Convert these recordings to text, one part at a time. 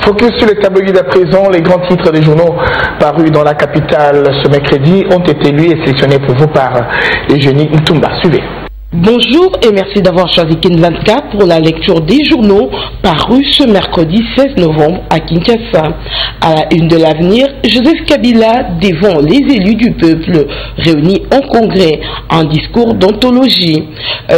Focus sur les tabloïds à présent, les grands titres des journaux parus dans la capitale ce mercredi ont été lus et sélectionnés pour vous par Eugénie Ntumba. Suivez. Bonjour et merci d'avoir choisi Kin 24 pour la lecture des journaux parus ce mercredi 16 novembre à Kinshasa. À la une de l'avenir, Joseph Kabila devant les élus du peuple réunis en congrès, un discours d'anthologie.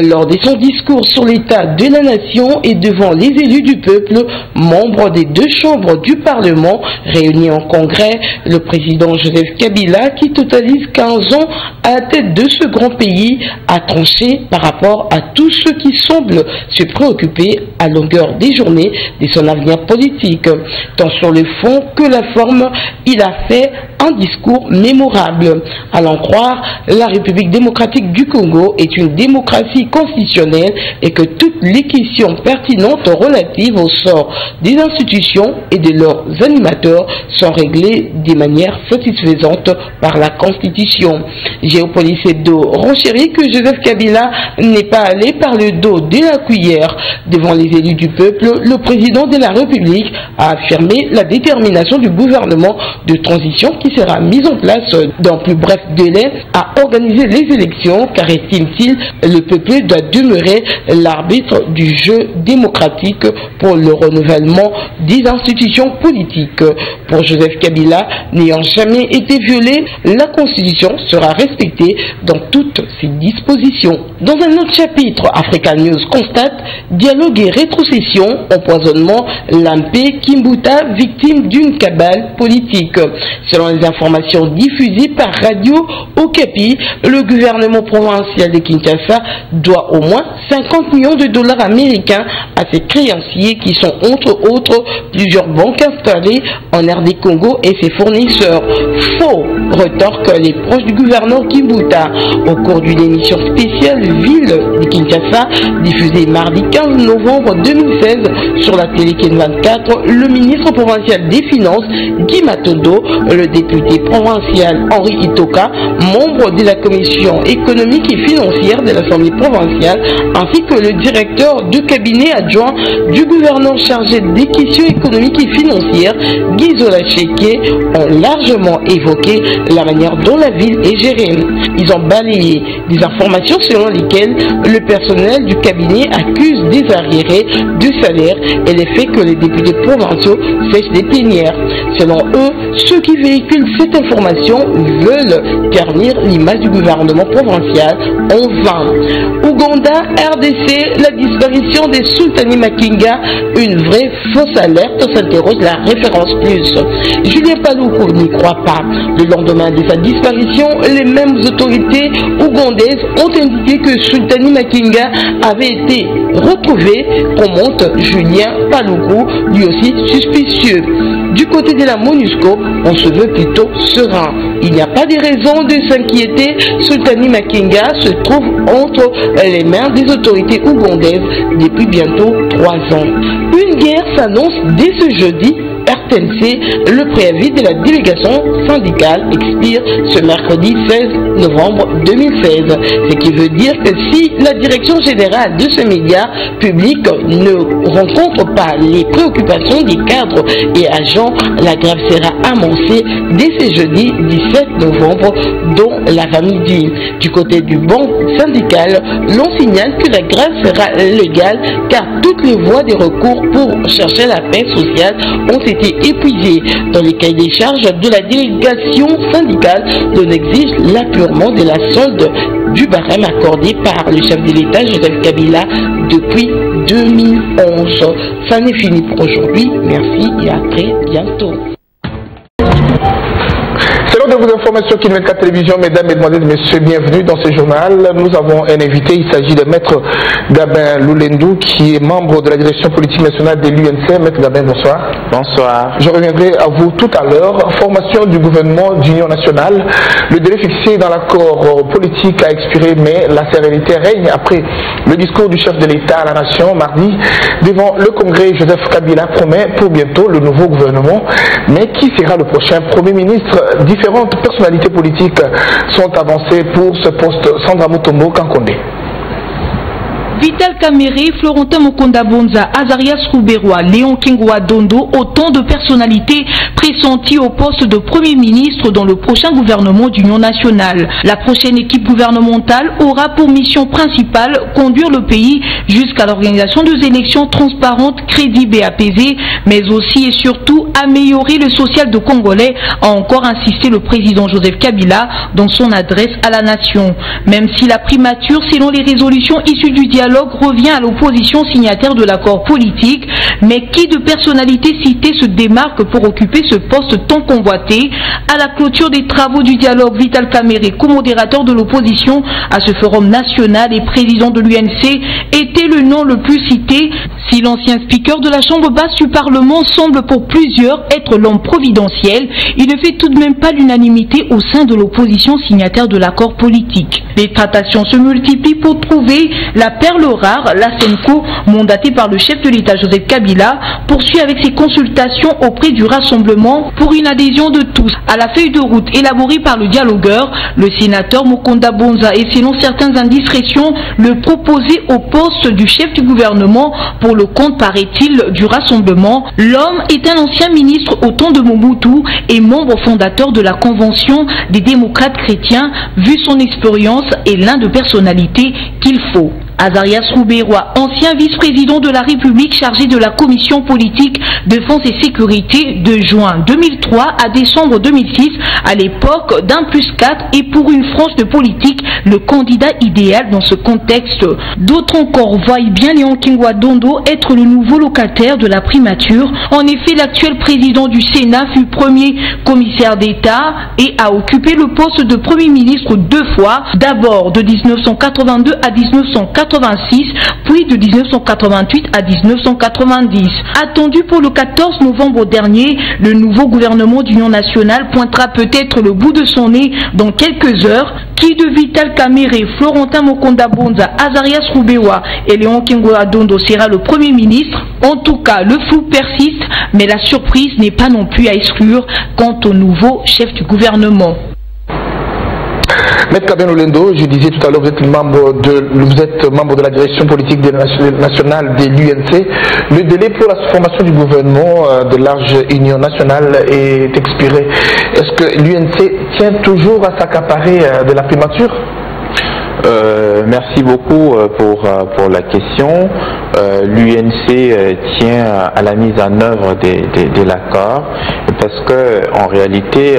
Lors de son discours sur l'état de la nation et devant les élus du peuple, membres des deux chambres du Parlement réunis en congrès, le président Joseph Kabila, qui totalise 15 ans à la tête de ce grand pays, a tranché par rapport à tous ceux qui semblent se préoccuper à longueur des journées de son avenir politique. Tant sur le fond que la forme, il a fait un discours mémorable. À l'en croire, la République démocratique du Congo est une démocratie constitutionnelle et que toutes les questions pertinentes relatives au sort des institutions et de leurs animateurs sont réglées de manière satisfaisante par la Constitution. Géopolis Hebdo renchérit que Joseph Kabila n'est pas allé par le dos de la cuillère. Devant les élus du peuple, le président de la République a affirmé la détermination du gouvernement de transition qui sera mise en place dans plus bref délai à organiser les élections, car estime-t-il, le peuple doit demeurer l'arbitre du jeu démocratique pour le renouvellement des institutions politiques. Pour Joseph Kabila, n'ayant jamais été violée, la Constitution sera respectée dans toutes ses dispositions. Dans un autre chapitre, Africa News constate dialogue et rétrocession, empoisonnement, Lampé Kimbuta, victime d'une cabale politique. Selon les informations diffusées par Radio Okapi, le gouvernement provincial de Kinshasa doit au moins 50 millions de dollars américains à ses créanciers qui sont entre autres plusieurs banques installées en RD Congo et ses fournisseurs. Faux, retorquent les proches du gouverneur Kimbuta. Au cours d'une émission spéciale Ville de Kinshasa, diffusée mardi 15 novembre 2016 sur la télé Kin 24, le ministre provincial des Finances, Guy Matondo, le député provincial Henri Itoka, membre de la commission économique et financière de l'Assemblée provinciale, ainsi que le directeur de cabinet adjoint du gouverneur chargé des questions économiques et financières, Guy Zolacheke, ont largement évoqué la manière dont la ville est gérée. Ils ont balayé des informations selon lesquelles le personnel du cabinet accuse des arriérés de salaire et les faits que les députés provinciaux sèchent des plénières. Selon eux, ceux qui véhiculent cette information veulent ternir l'image du gouvernement provincial en vain. Ouganda, RDC, la disparition des Sultani Makenga, une vraie fausse alerte, s'interroge la référence plus. Julien Paluku n'y croit pas. Le lendemain de sa disparition, les mêmes autorités ougandaises ont indiqué que Sultani Makenga avait été retrouvé, commente Julien Paluku, lui aussi suspicieux. Du côté de la MONUSCO, on se veut plutôt serein. Il n'y a pas de raison de s'inquiéter. Sultani Makenga se trouve entre les mains des autorités ougandaises depuis bientôt 3 ans. Une guerre s'annonce dès ce jeudi. RTNC, le préavis de la délégation syndicale expire ce mercredi 16 novembre 2016. Ce qui veut dire que si la direction générale de ce média public ne rencontre pas les préoccupations des cadres et agents, la grève sera amorcée dès ce jeudi 17 novembre, dont l'avant-midi. Du côté du banc syndical, l'on signale que la grève sera légale car toutes les voies de recours pour chercher la paix sociale ont été épuisées. Dans les cahiers des charges de la délégation syndicale, on exige l'apurement de la solde du barème accordé par le chef de l'État Joseph Kabila depuis 2011. Ça n'est fini pour aujourd'hui. Merci et à très bientôt. Selon de vos informations Kin 24 Télévision, mesdames, mesdemoiselles, messieurs, bienvenue dans ce journal. Nous avons un invité, il s'agit de Maître Gabin Loulendu, qui est membre de la direction politique nationale de l'UNC. Maître Gabin, bonsoir. Bonsoir. Je reviendrai à vous tout à l'heure. Formation du gouvernement d'union nationale. Le délai fixé dans l'accord politique a expiré, mais la sérénité règne après le discours du chef de l'État à la nation mardi devant le Congrès. Joseph Kabila promet pour bientôt le nouveau gouvernement. Mais qui sera le prochain Premier ministre? Différentes personnalités politiques sont avancées pour ce poste. Sandra Mutombo Kankondé. Vital Kamerhe, Florentin Mokondabonza, Azarias Rouberois, Léon Kingwa Dondo, autant de personnalités pressenties au poste de Premier ministre dans le prochain gouvernement d'Union nationale. La prochaine équipe gouvernementale aura pour mission principale conduire le pays jusqu'à l'organisation des élections transparentes, crédibles et apaisées, mais aussi et surtout améliorer le social de Congolais, a encore insisté le président Joseph Kabila dans son adresse à la nation. Même si la primature, selon les résolutions issues du dialogue, revient à l'opposition signataire de l'accord politique, mais qui de personnalités citées se démarque pour occuper ce poste tant convoité? À la clôture des travaux du dialogue, Vital Kamerhe, co-modérateur de l'opposition à ce forum national et président de l'UNC, était le nom le plus cité. Si l'ancien speaker de la Chambre basse du Parlement semble pour plusieurs être l'homme providentiel, il ne fait tout de même pas l'unanimité au sein de l'opposition signataire de l'accord politique. Les tractations se multiplient pour trouver la perle rare. La SENCO, mandatée par le chef de l'État Joseph Kabila, poursuit avec ses consultations auprès du Rassemblement pour une adhésion de tous à la feuille de route élaborée par le dialogueur. Le sénateur Mokondabonza est, selon certaines indiscrétions, le proposé au poste du chef du gouvernement pour le compte, paraît-il, du Rassemblement. L'homme est un ancien ministre au temps de Mobutu et membre fondateur de la Convention des démocrates chrétiens. Vu son expérience, est l'un de personnalités qu'il faut. Azarias Rouberois, ancien vice-président de la République chargé de la commission politique, défense et sécurité de juin 2003 à décembre 2006, à l'époque d'1+4 et pour une frange de politique, le candidat idéal dans ce contexte. D'autres encore voient bien Léon Kingwa Dondo être le nouveau locataire de la primature. En effet, l'actuel président du Sénat fut premier commissaire d'État et a occupé le poste de Premier ministre 2 fois, d'abord de 1982 à 1986, puis de 1988 à 1990. Attendu pour le 14 novembre dernier, le nouveau gouvernement d'Union nationale pointera peut-être le bout de son nez dans quelques heures. Qui de Vital Kamerhe, Florentin Mokondabonza, Azarias Rouberois et Léon Kingwa Dondo sera le Premier ministre? En tout cas, le flou persiste, mais la surprise n'est pas non plus à exclure quant au nouveau chef du gouvernement. Maître Kabeno Lendo, je disais tout à l'heure, vous êtes membre de la direction politique nationale de l'UNC. Le délai pour la formation du gouvernement de large union nationale est expiré. Est-ce que l'UNC tient toujours à s'accaparer de la primature? Merci beaucoup pour la question. L'UNC tient à la mise en œuvre de l'accord parce que en réalité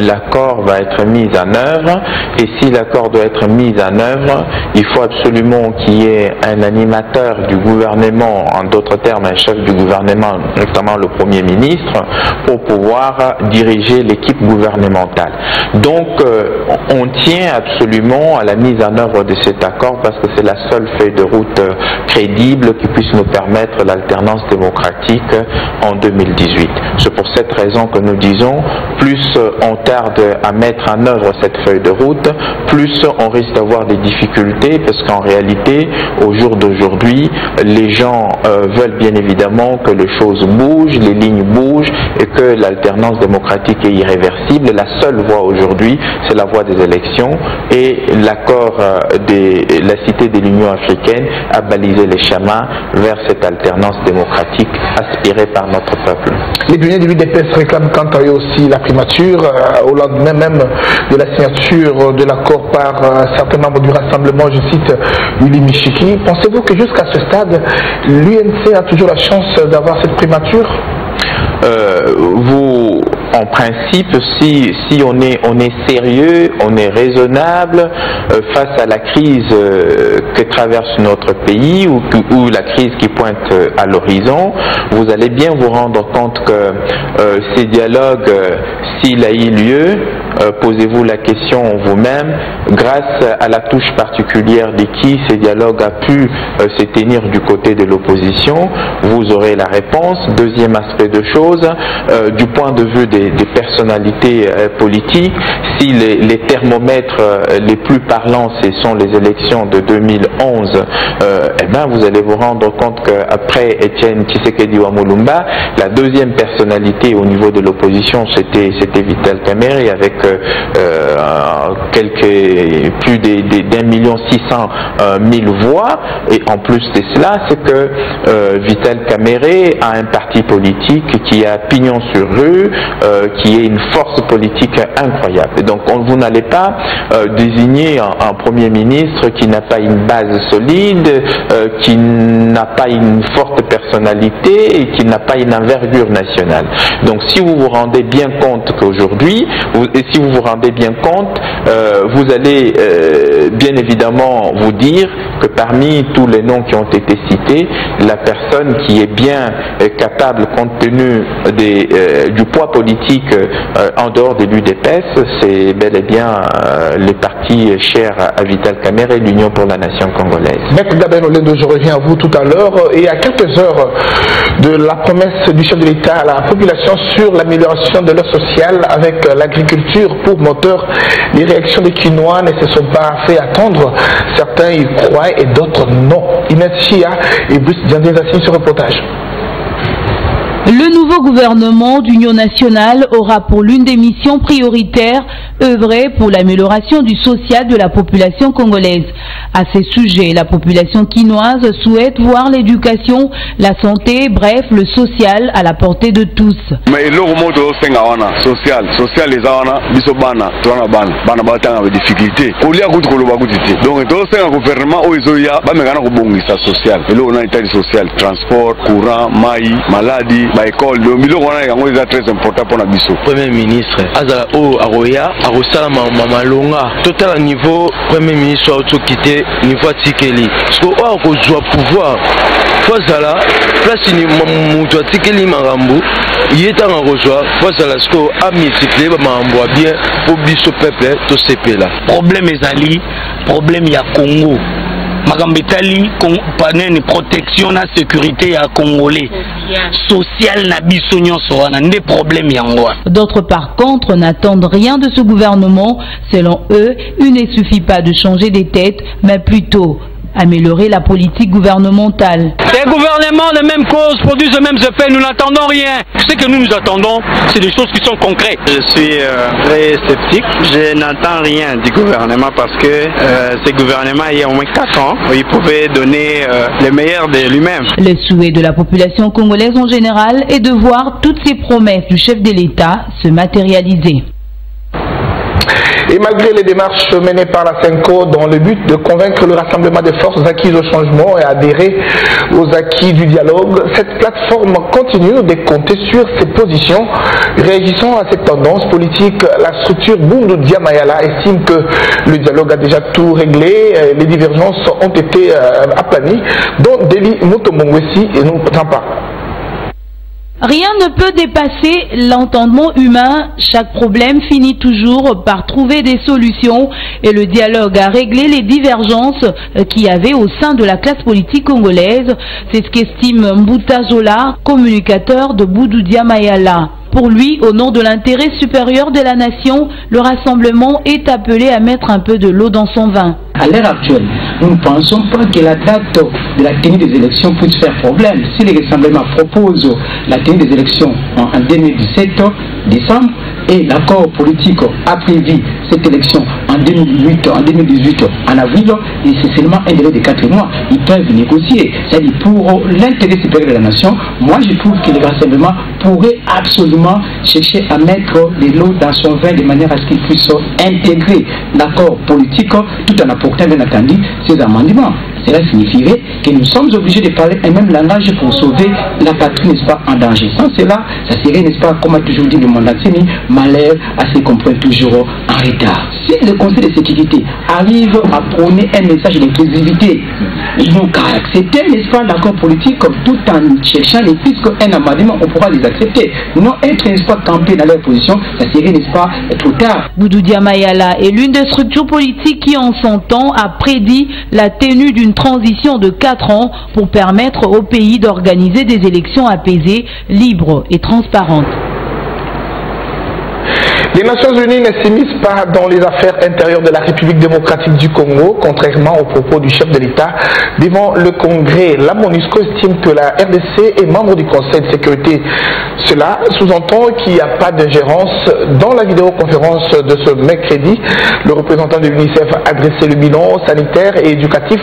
l'accord va être mis en œuvre, et si l'accord doit être mis en œuvre, il faut absolument qu'il y ait un animateur du gouvernement, en d'autres termes un chef du gouvernement, notamment le Premier ministre, pour pouvoir diriger l'équipe gouvernementale. Donc on tient absolument à la mise en œuvre de cet accord parce que c'est la seule feuille de route crédible qui puisse nous permettre l'alternance démocratique en 2018. C'est pour cette raison que nous disons, plus on tarde à mettre en œuvre cette feuille de route, plus on risque d'avoir des difficultés parce qu'en réalité, au jour d'aujourd'hui, les gens veulent bien évidemment que les choses bougent, les lignes bougent et que l'alternance démocratique est irréversible. La seule voie aujourd'hui, c'est la voie des élections, et l'accord de la Cité de l'Union africaine a balisé les chemins vers cette alternance démocratique aspirée par notre peuple. Les pionniers de l'UDPS réclament quant à eux aussi la primature, au lendemain même de la signature de l'accord par certains membres du Rassemblement, je cite Willy Michiki. Pensez-vous que jusqu'à ce stade, l'UNC a toujours la chance d'avoir cette primature? En principe, si on est sérieux, on est raisonnable face à la crise que traverse notre pays ou la crise qui pointe à l'horizon, vous allez bien vous rendre compte que ces dialogues, s'il a eu lieu, posez-vous la question vous-même, grâce à la touche particulière de qui ces dialogues a pu se tenir du côté de l'opposition, vous aurez la réponse. Deuxième aspect de choses, du point de vue des personnalités politiques, si les thermomètres les plus parlants, ce sont les élections de 2011, eh ben vous allez vous rendre compte qu'après Etienne Tshisekedi Wamulumba, la deuxième personnalité au niveau de l'opposition, c'était Vital Kamerhe avec plus d'1,6 million voix, et en plus de cela, c'est que Vital Kamerhe a un parti politique qui a pignon sur rue, qui est une force politique incroyable. Et donc vous n'allez pas désigner un Premier ministre qui n'a pas une base solide, qui n'a pas une forte personnalité et qui n'a pas une envergure nationale. Donc si vous vous rendez bien compte qu'aujourd'hui, vous allez bien évidemment vous dire que parmi tous les noms qui ont été cités, la personne qui est bien capable, compte tenu du poids politique en dehors de l'UDPS, c'est bel et bien le parti cher à Vital Kamerhe, l'Union pour la Nation congolaise. Maître Gaben Olendo, je reviens à vous tout à l'heure, et à quelques heures de la promesse du chef de l'État à la population sur l'amélioration de l'offre sociale avec l'agriculture pour moteur, les réactions des Kinois ne se sont pas fait attendre. Certains y croient et d'autres non. Inès Chia et Bruce Diandé signent ce reportage. Le nouveau gouvernement d'Union nationale aura pour l'une des missions prioritaires œuvré pour l'amélioration du social de la population congolaise. À ces sujets, la population quinoise souhaite voir l'éducation, la santé, bref, le social à la portée de tous. Mais le social les bana difficulté. Donc gouvernement social. Social, transport, courant, maladie, école. Le milieu est très important pour la biso. Premier ministre, Azala O Aroya, Arosala Mamalonga, total niveau Premier ministre a quitté niveau Tikeli. Parce que on rejoint pouvoir. Fazala, place ni Moutou Tikeli Marambo, il est en rejoint. Fazala, ce qu'on a mis Tikeli Marambo bien pour biso peuple, tout ce pays là. Problème Ezali, problème ya Congo. Magambetali panene protection na sécurité à Congolais social na biso nyonso wana ndé problème yango. D'autres par contre n'attendent rien de ce gouvernement. Selon eux, il ne suffit pas de changer des têtes, mais plutôt améliorer la politique gouvernementale. Les gouvernements de même cause produisent les mêmes effets, nous n'attendons rien. Ce que nous attendons, c'est des choses qui sont concrètes. Je suis très sceptique, je n'entends rien du gouvernement parce que ce gouvernement, il y a au moins 4 ans, il pouvait donner le meilleur de lui-même. Le souhait de la population congolaise en général est de voir toutes ces promesses du chef de l'État se matérialiser. Et malgré les démarches menées par la CENCO dans le but de convaincre le rassemblement des forces acquises au changement et adhérer aux acquis du dialogue, cette plateforme continue de compter sur ses positions. Réagissant à cette tendance politique, la structure Bundu Dia Mayala estime que le dialogue a déjà tout réglé, les divergences ont été aplanies, dont Deli Mutomongwesi et nous en parlons. Rien ne peut dépasser l'entendement humain. Chaque problème finit toujours par trouver des solutions et le dialogue a réglé les divergences qu'il y avait au sein de la classe politique congolaise. C'est ce qu'estime Mbuta Zola, communicateur de Bundu Dia Mayala. Pour lui, au nom de l'intérêt supérieur de la nation, le rassemblement est appelé à mettre un peu de l'eau dans son vin. À l'heure actuelle, nous ne pensons pas que la date de la tenue des élections puisse faire problème. Si les rassemblements proposent la tenue des élections en 2017 décembre et l'accord politique a prévu cette élection en 2018 en avril, et c'est seulement un délai de 4 mois, ils peuvent négocier. C'est-à-dire pour l'intérêt supérieur de la nation, moi je trouve que les rassemblements pourraient absolument chercher à mettre de l'eau dans son vin de manière à ce qu'il puisse intégrer l'accord politique tout en apportant bien entendu ces amendements. Cela signifierait que nous sommes obligés de parler un même langage pour sauver la patrie, n'est-ce pas, en danger. Sans cela, ça serait, n'est-ce pas, comme a toujours dit le Mandatsini, malheur à ce qu'on prenne toujours en retard. Si le Conseil de sécurité arrive à prôner un message d'inclusivité, ils n'ont qu'à accepter, n'est-ce pas, l'accord politique tout en cherchant les pistes qu'un amendement, on pourra les accepter. Non être, n'est-ce pas, campé dans leur position, ça serait, n'est-ce pas, trop tard. Bundu Dia Mayala est l'une des structures politiques qui, en son temps, a prédit la tenue d'une transition de 4 ans pour permettre au pays d'organiser des élections apaisées, libres et transparentes. Les Nations Unies ne s'immiscent pas dans les affaires intérieures de la République démocratique du Congo, contrairement aux propos du chef de l'État devant le Congrès. La MONUSCO estime que la RDC est membre du Conseil de sécurité. Cela sous-entend qu'il n'y a pas d'ingérence. Dans la vidéoconférence de ce mercredi, le représentant de l'UNICEF a dressé le bilan sanitaire et éducatif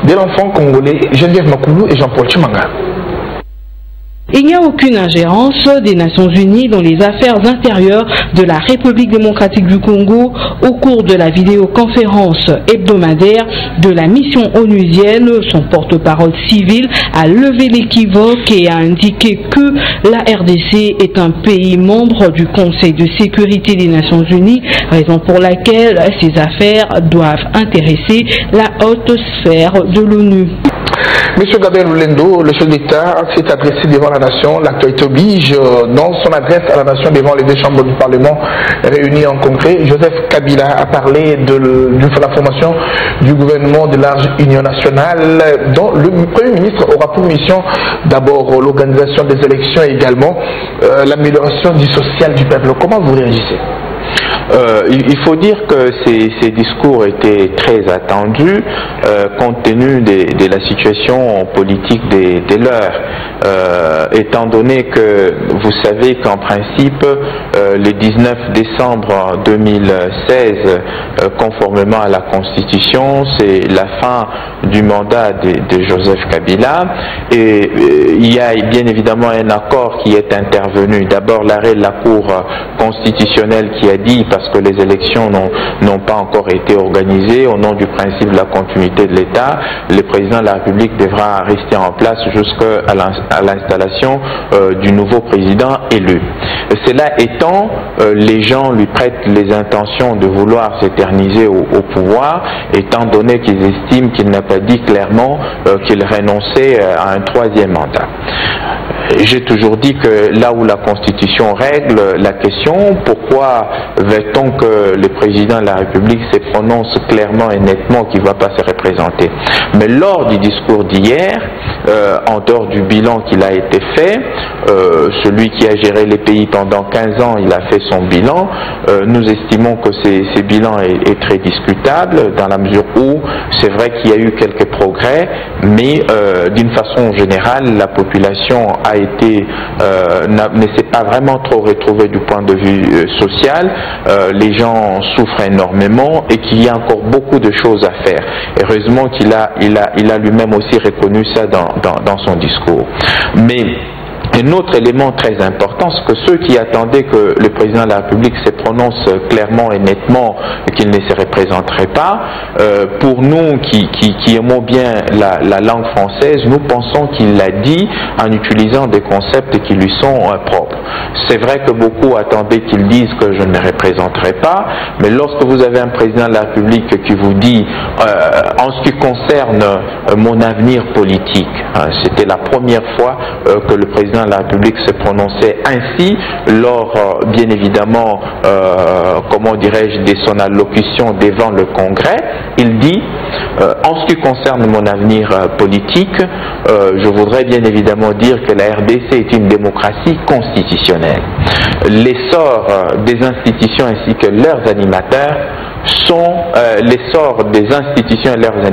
de l'enfant congolais. Geneviève Makoulou et Jean-Paul Chimanga. Il n'y a aucune ingérence des Nations Unies dans les affaires intérieures de la République démocratique du Congo. Au cours de la vidéoconférence hebdomadaire de la mission onusienne, son porte-parole civil a levé l'équivoque et a indiqué que la RDC est un pays membre du Conseil de sécurité des Nations Unies, raison pour laquelle ces affaires doivent intéresser la haute sphère de l'ONU. Monsieur Gabriel Lulendo, le chef d'État, s'est adressé devant la nation. L'actualité oblige. Dans son adresse à la nation devant les deux chambres du Parlement réunies en congrès, Joseph Kabila a parlé de la formation du gouvernement de large union nationale, dont le Premier ministre aura pour mission d'abord l'organisation des élections et également l'amélioration du social du peuple. Comment vous réagissez? Il faut dire que ces discours étaient très attendus compte tenu de la situation politique des leurs, étant donné que vous savez qu'en principe le 19 décembre 2016, conformément à la Constitution, c'est la fin du mandat de Joseph Kabila, et il y a bien évidemment un accord qui est intervenu. D'abord l'arrêt de la Cour constitutionnelle qui a dit, parce que les élections n'ont pas encore été organisées, au nom du principe de la continuité de l'État, le président de la République devra rester en place jusqu'à l'installation du nouveau président élu. Cela étant, les gens lui prêtent les intentions de vouloir s'éterniser au pouvoir, étant donné qu'ils estiment qu'il n'a pas dit clairement qu'il renonçait à un troisième mandat. J'ai toujours dit que là où la Constitution règle la question, pourquoi veut-on que le président de la République se prononce clairement et nettement qu'il ne va pas se représenter? Mais lors du discours d'hier, en dehors du bilan qu'il a été fait, celui qui a géré les pays pendant 15 ans, il a fait son bilan. Nous estimons que ce bilan est très discutable, dans la mesure où c'est vrai qu'il y a eu quelques progrès, mais d'une façon générale, la population ne s'est pas vraiment trop retrouvée du point de vue social. Les gens souffrent énormément et qu'il y a encore beaucoup de choses à faire. Heureusement qu'il a lui-même aussi reconnu ça dans son discours. Mais un autre élément très important, c'est que ceux qui attendaient que le président de la République se prononce clairement et nettement et qu'il ne se représenterait pas, pour nous qui aimons bien la langue française, nous pensons qu'il l'a dit en utilisant des concepts qui lui sont propres. C'est vrai que beaucoup attendaient qu'il dise que je ne me représenterai pas, mais lorsque vous avez un président de la République qui vous dit en ce qui concerne mon avenir politique, c'était la première fois que le président de la République se prononçait ainsi lors, bien évidemment, comment dirais-je, de son allocution devant le Congrès. Il dit, en ce qui concerne mon avenir politique, je voudrais bien évidemment dire que la RDC est une démocratie constitutionnelle. L'essor des institutions ainsi que leurs animateurs sont l'essor des institutions et leurs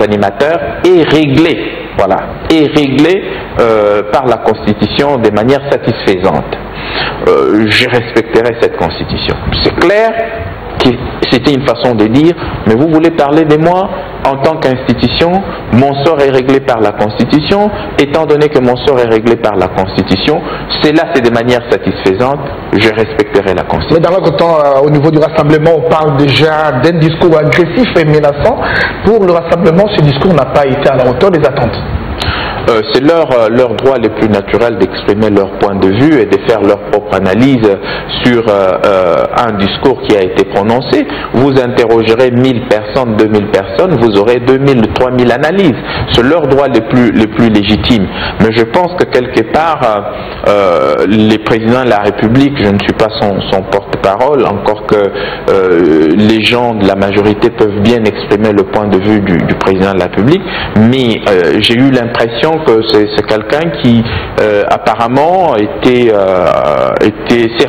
animateurs est réglé, voilà, est réglé par la Constitution de manière satisfaisante. Je respecterai cette Constitution. C'est clair que c'était une façon de dire, mais vous voulez parler de moi en tant qu'institution, mon sort est réglé par la Constitution, étant donné que mon sort est réglé par la Constitution, cela c'est de manière satisfaisante, je respecterai la Constitution. Mais dans l'autre temps, au niveau du rassemblement, on parle déjà d'un discours agressif et menaçant. Pour le rassemblement, ce discours n'a pas été à la hauteur des attentes. C'est leur droit le plus naturel d'exprimer leur point de vue et de faire leur propre analyse sur un discours qui a été prononcé. Vous interrogerez 1000 personnes, 2000 personnes, vous aurez 2000, 3000 analyses. C'est leur droit le plus légitime. Mais je pense que quelque part, les présidents de la République, je ne suis pas son porte-parole, encore que les gens de la majorité peuvent bien exprimer le point de vue du président de la République, mais j'ai eu l'impression disant que c'est quelqu'un qui apparemment s'est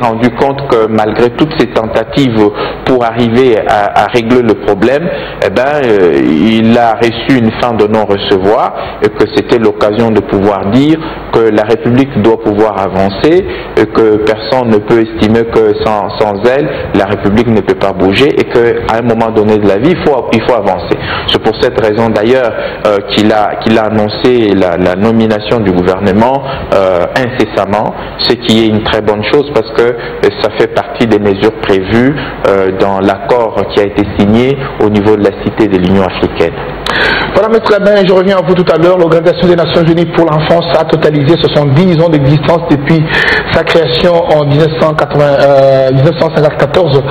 rendu compte que malgré toutes ces tentatives pour arriver à régler le problème, il a reçu une fin de non-recevoir et que c'était l'occasion de pouvoir dire que la République doit pouvoir avancer et que personne ne peut estimer que sans elle, la République ne peut pas bouger et qu'à un moment donné de la vie, il faut avancer. C'est pour cette raison d'ailleurs qu'il a annoncé la nomination du gouvernement incessamment, ce qui est une très bonne chose parce que ça fait partie des mesures prévues dans l'accord qui a été signé au niveau de la Cité de l'Union africaine. Voilà, Maître Labin, je reviens à vous tout à l'heure. L'Organisation des Nations Unies pour l'enfance a totalisé 70 ans d'existence depuis sa création en 1954.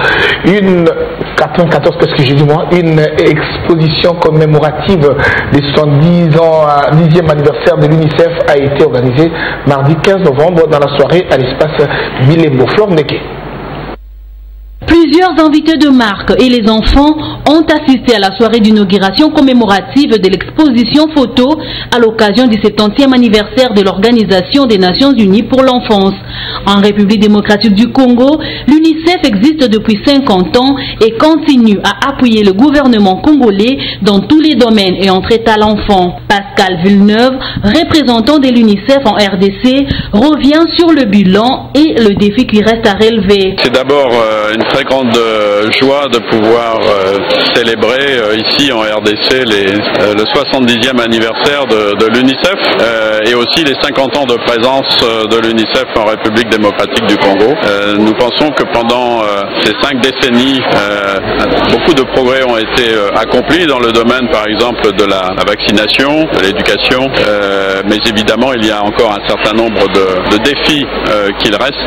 Une exposition commémorative des 10e anniversaire de l'UNICEF a été organisée mardi 15 novembre dans la soirée à l'espace Bilembo. Flore Ndeke. Plusieurs invités de marque et les enfants ont assisté à la soirée d'inauguration commémorative de l'exposition photo à l'occasion du 70e anniversaire de l'Organisation des Nations Unies pour l'enfance. En République démocratique du Congo, l'UNICEF existe depuis 50 ans et continue à appuyer le gouvernement congolais dans tous les domaines et en traitant l'enfant. Pascal Villeneuve, représentant de l'UNICEF en RDC, revient sur le bilan et le défi qui reste à relever. C'est d'abord une très grande joie de pouvoir célébrer ici en RDC le 70e anniversaire de l'UNICEF et aussi les 50 ans de présence de l'UNICEF en République démocratique du Congo. Nous pensons que pendant ces 5 décennies, beaucoup de progrès ont été accomplis dans le domaine par exemple de la vaccination, de l'éducation, mais évidemment il y a encore un certain nombre de défis qu'il reste,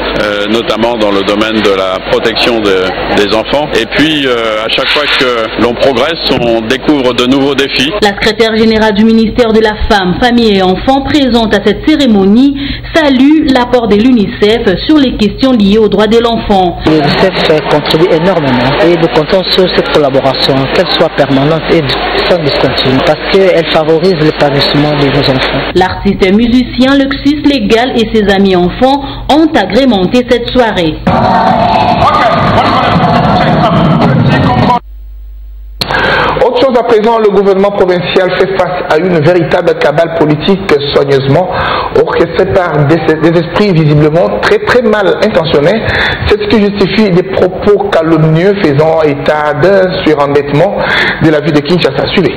notamment dans le domaine de la protection des enfants. Et puis à chaque fois que l'on progresse, on découvre de nouveaux défis. La secrétaire générale du ministère de la Femme, Famille et Enfants présente à cette cérémonie salue l'apport de l'UNICEF sur les questions liées aux droits de l'enfant. L'UNICEF contribue énormément et nous comptons sur cette collaboration, qu'elle soit permanente et sans discontinue, parce qu'elle favorise l'épanouissement de nos enfants. L'artiste et musicien Luxus Légal et ses amis enfants ont agrémenté cette soirée. Autre chose à présent, le gouvernement provincial fait face à une véritable cabale politique soigneusement orchestrée par des esprits visiblement très mal intentionnés. C'est ce qui justifie des propos calomnieux faisant état d'un surendettement de la ville de Kinshasa. Suivez.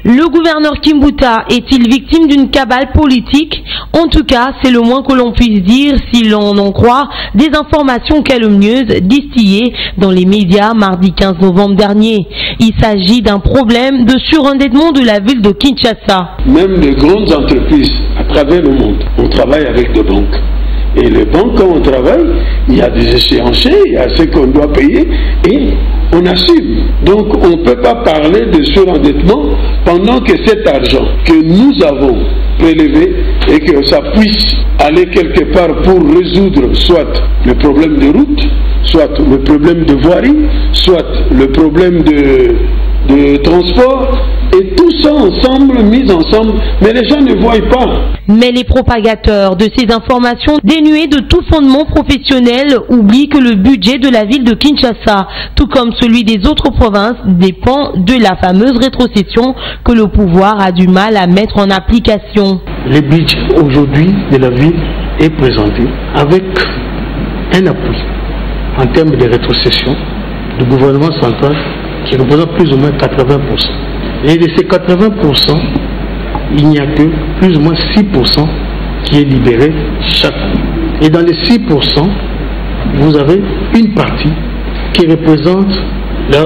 Le gouverneur Kimbuta est-il victime d'une cabale politique? En tout cas, c'est le moins que l'on puisse dire si l'on en croit des informations calomnieuses distillées dans les médias mardi 15 novembre dernier. Il s'agit d'un problème de surendettement de la ville de Kinshasa. Même les grandes entreprises à travers le monde, on travaille avec des banques. Et les banques, quand on travaille, il y a des échéanciers, il y a ce qu'on doit payer et on assume. Donc on ne peut pas parler de surendettement pendant que cet argent que nous avons prélevé et que ça puisse aller quelque part pour résoudre soit le problème de route, soit le problème de voirie, soit le problème de transport, et tout ça ensemble, mis ensemble, mais les gens ne voient pas. Mais les propagateurs de ces informations dénuées de tout fondement professionnel oublient que le budget de la ville de Kinshasa, tout comme celui des autres provinces, dépend de la fameuse rétrocession que le pouvoir a du mal à mettre en application. Le budget aujourd'hui de la ville est présenté avec un appui en termes de rétrocession du gouvernement central qui représente plus ou moins 80%. Et de ces 80%, il n'y a que plus ou moins 6% qui est libéré chaque année. Et dans les 6%, vous avez une partie qui représente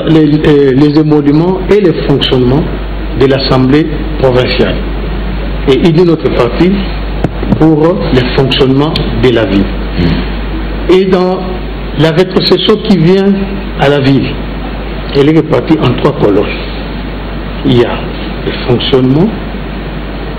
les émoluments et les fonctionnements de l'Assemblée provinciale. Et il y a une autre partie pour le fonctionnement de la ville. Et dans la rétrocession qui vient à la ville, elle est répartie en 3 colonnes. Il y a le fonctionnement,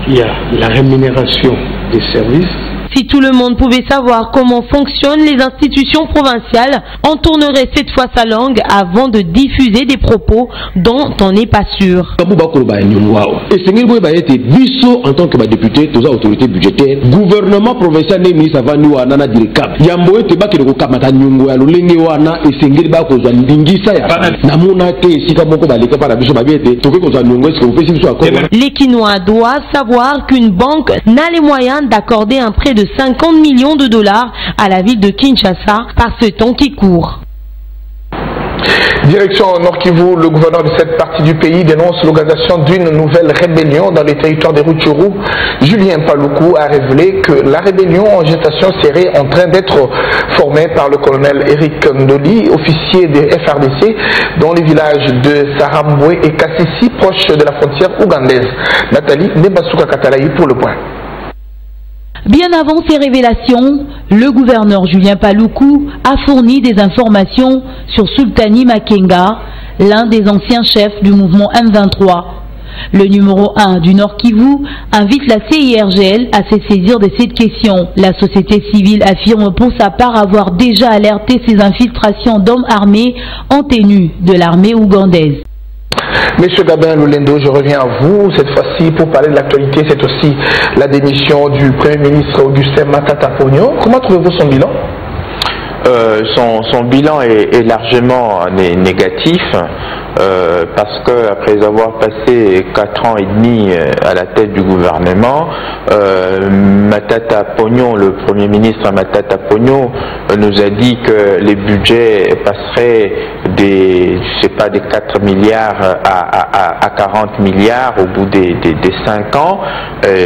il y a la rémunération des services Si tout le monde pouvait savoir comment fonctionnent les institutions provinciales, on tournerait cette fois sa langue avant de diffuser des propos dont on n'est pas sûr. En tant que député, tous autorités budgétaires, gouvernement provincial n'est ministre avant nous à nana direcab. Yambo était bas que le kamata nyungu ya lulengi wana esengeli ba ko za ndingisa ya. Namuna te sika moko baleka para biso babete toke ko za nyungu est-ce que vous faites ça quoi? Les Kinois doivent savoir qu'une banque n'a les moyens d'accorder un prêt de 50 millions de dollars à la ville de Kinshasa par ce temps qui court. Direction Nord Kivu, le gouverneur de cette partie du pays dénonce l'organisation d'une nouvelle rébellion dans les territoires des Rutshuru. Julien Paluku a révélé que la rébellion en gestation serait en train d'être formée par le colonel Eric Ndoli, officier des FRDC, dans les villages de Sarambwe et Kassisi, proches de la frontière ougandaise. Nathalie Nebasuka Katalayi pour le point. Bien avant ces révélations, le gouverneur Julien Paluku a fourni des informations sur Sultani Makenga, l'un des anciens chefs du mouvement M23. Le numéro 1 du Nord Kivu invite la CIRGL à se saisir de cette question. La société civile affirme pour sa part avoir déjà alerté ces infiltrations d'hommes armés en tenue de l'armée ougandaise. Monsieur Gabin Lulendo, je reviens à vous cette fois-ci pour parler de l'actualité. C'est aussi la démission du Premier ministre Augustin Matata Ponyo. Comment trouvez-vous son bilan? Son bilan est largement négatif parce que après avoir passé 4 ans et demi à la tête du gouvernement, Matata Ponyo, le Premier ministre Matata Ponyo, nous a dit que les budgets passeraient des 4 milliards à 40 milliards au bout des 5 ans.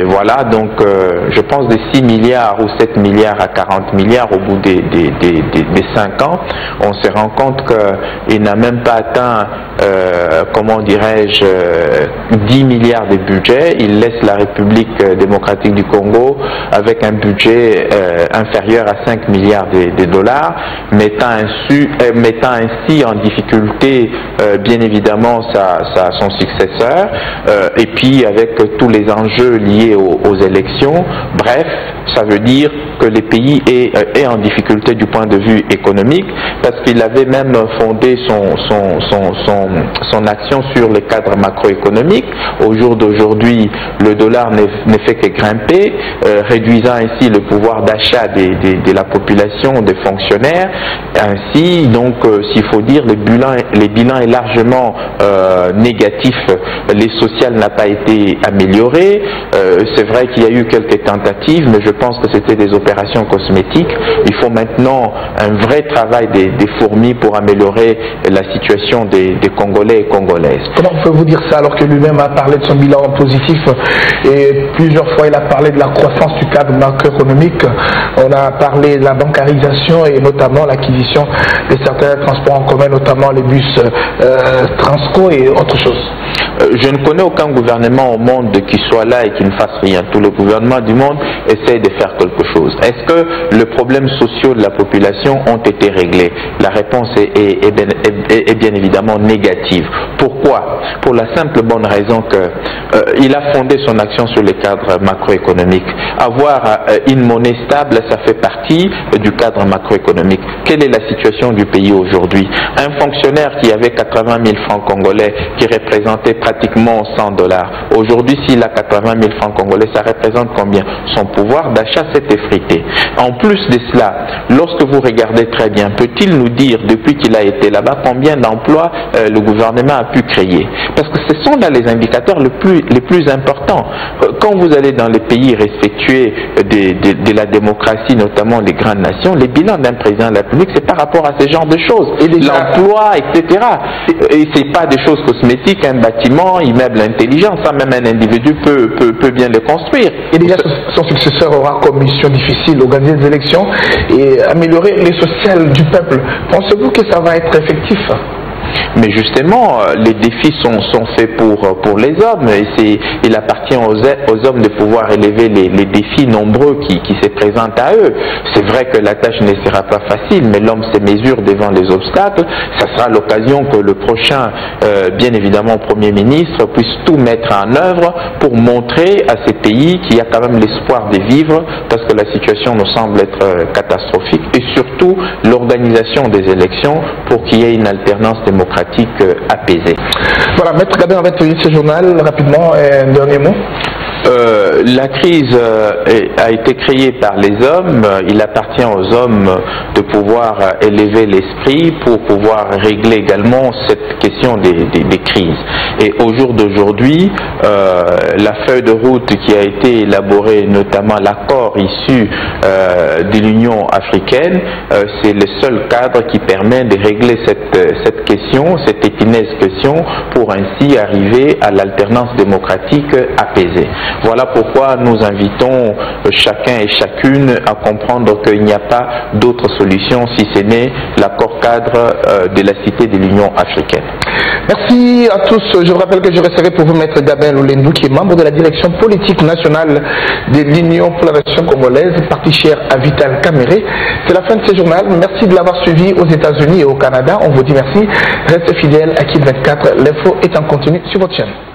Voilà, donc je pense des 6 milliards ou 7 milliards à 40 milliards au bout des 5 ans. On se rend compte qu'il n'a même pas atteint, comment dirais-je, 10 milliards de budget. Il laisse la République démocratique du Congo avec un budget inférieur à 5 milliards de dollars, mettant ainsi en difficulté bien évidemment son successeur, et puis avec tous les enjeux liés aux élections. Bref, ça veut dire que le pays est en difficulté du point de vue économique, parce qu'il avait même fondé son action sur le cadre macroéconomique. Au jour d'aujourd'hui, le dollar ne fait que grimper, réduisant ainsi le pouvoir d'achat de la population, des fonctionnaires. Ainsi, donc, s'il faut dire, le bilan est largement négatif. Les sociales n'a pas été amélioré. C'est vrai qu'il y a eu quelques tentatives, mais je pense que c'était des opérations cosmétiques. Il faut maintenant un vrai travail des fourmis pour améliorer la situation des Congolais et Congolaises. Comment pouvez-vous dire ça alors que lui-même a parlé de son bilan positif et plusieurs fois il a parlé de la croissance du cadre macroéconomique, on a parlé de la bancarisation et notamment l'acquisition de certains transports en commun, notamment les bus Transco et autre chose. Je ne connais aucun gouvernement au monde qui soit là et qui ne fasse rien. Tous les gouvernements du monde essayent de faire quelque chose. Est-ce que les problèmes sociaux de la population ont été réglés? La réponse est bien évidemment négative. Pourquoi? Pour la simple bonne raison qu'il a fondé son action sur les cadres macroéconomiques. Avoir une monnaie stable, ça fait partie du cadre macroéconomique. Quelle est la situation du pays aujourd'hui? Un fonctionnaire qui avait 80 000 francs congolais, qui représentait pratiquement 100 dollars. Aujourd'hui, s'il a 80 000 francs congolais, ça représente combien? Son pouvoir d'achat s'est effrité. En plus de cela, lorsque vous regardez très bien, peut-il nous dire, depuis qu'il a été là-bas, combien d'emplois le gouvernement a pu créer? Parce que ce sont là les indicateurs les plus importants. Quand vous allez dans les pays respectueux de la démocratie, notamment les grandes nations, les bilans d'un président de la République, c'est par rapport à ce genre de choses. L'emploi, etc. Et c'est pas des choses cosmétiques, un bâtiment, immeuble intelligent, ça même un individu peut bien le construire. Et déjà, son successeur aura comme mission difficile organiser des élections et améliorer les sociales du peuple. Pensez-vous que ça va être effectif? Mais justement, les défis sont faits pour les hommes et il appartient aux hommes de pouvoir élever les défis nombreux qui se présentent à eux. C'est vrai que la tâche ne sera pas facile, mais l'homme se mesure devant les obstacles. Ça sera l'occasion que le prochain, bien évidemment, Premier ministre puisse tout mettre en œuvre pour montrer à ces pays qu'il y a quand même l'espoir de vivre, parce que la situation nous semble être catastrophique, et surtout l'organisation des élections pour qu'il y ait une alternance démocratique apaisée. Voilà, Maître Gabin, on va terminer ce journal rapidement. Un dernier mot. La crise a été créée par les hommes. Il appartient aux hommes de pouvoir élever l'esprit pour pouvoir régler également cette question des crises. Et au jour d'aujourd'hui, la feuille de route qui a été élaborée, notamment l'accord issu de l'Union africaine, c'est le seul cadre qui permet de régler cette question, cette épineuse question, pour ainsi arriver à l'alternance démocratique apaisée. Voilà pourquoi nous invitons chacun et chacune à comprendre qu'il n'y a pas d'autre solution si ce n'est l'accord cadre de la Cité de l'Union africaine. Merci à tous. Je vous rappelle que je resterai pour vous Maître Gabin Loulendou, qui est membre de la direction politique nationale de l'Union pour la nation congolaise, parti cher à Vital Kamere. C'est la fin de ce journal. Merci de l'avoir suivi aux États-Unis et au Canada. On vous dit merci. Restez fidèles à Kid 24. L'info est en continu sur votre chaîne.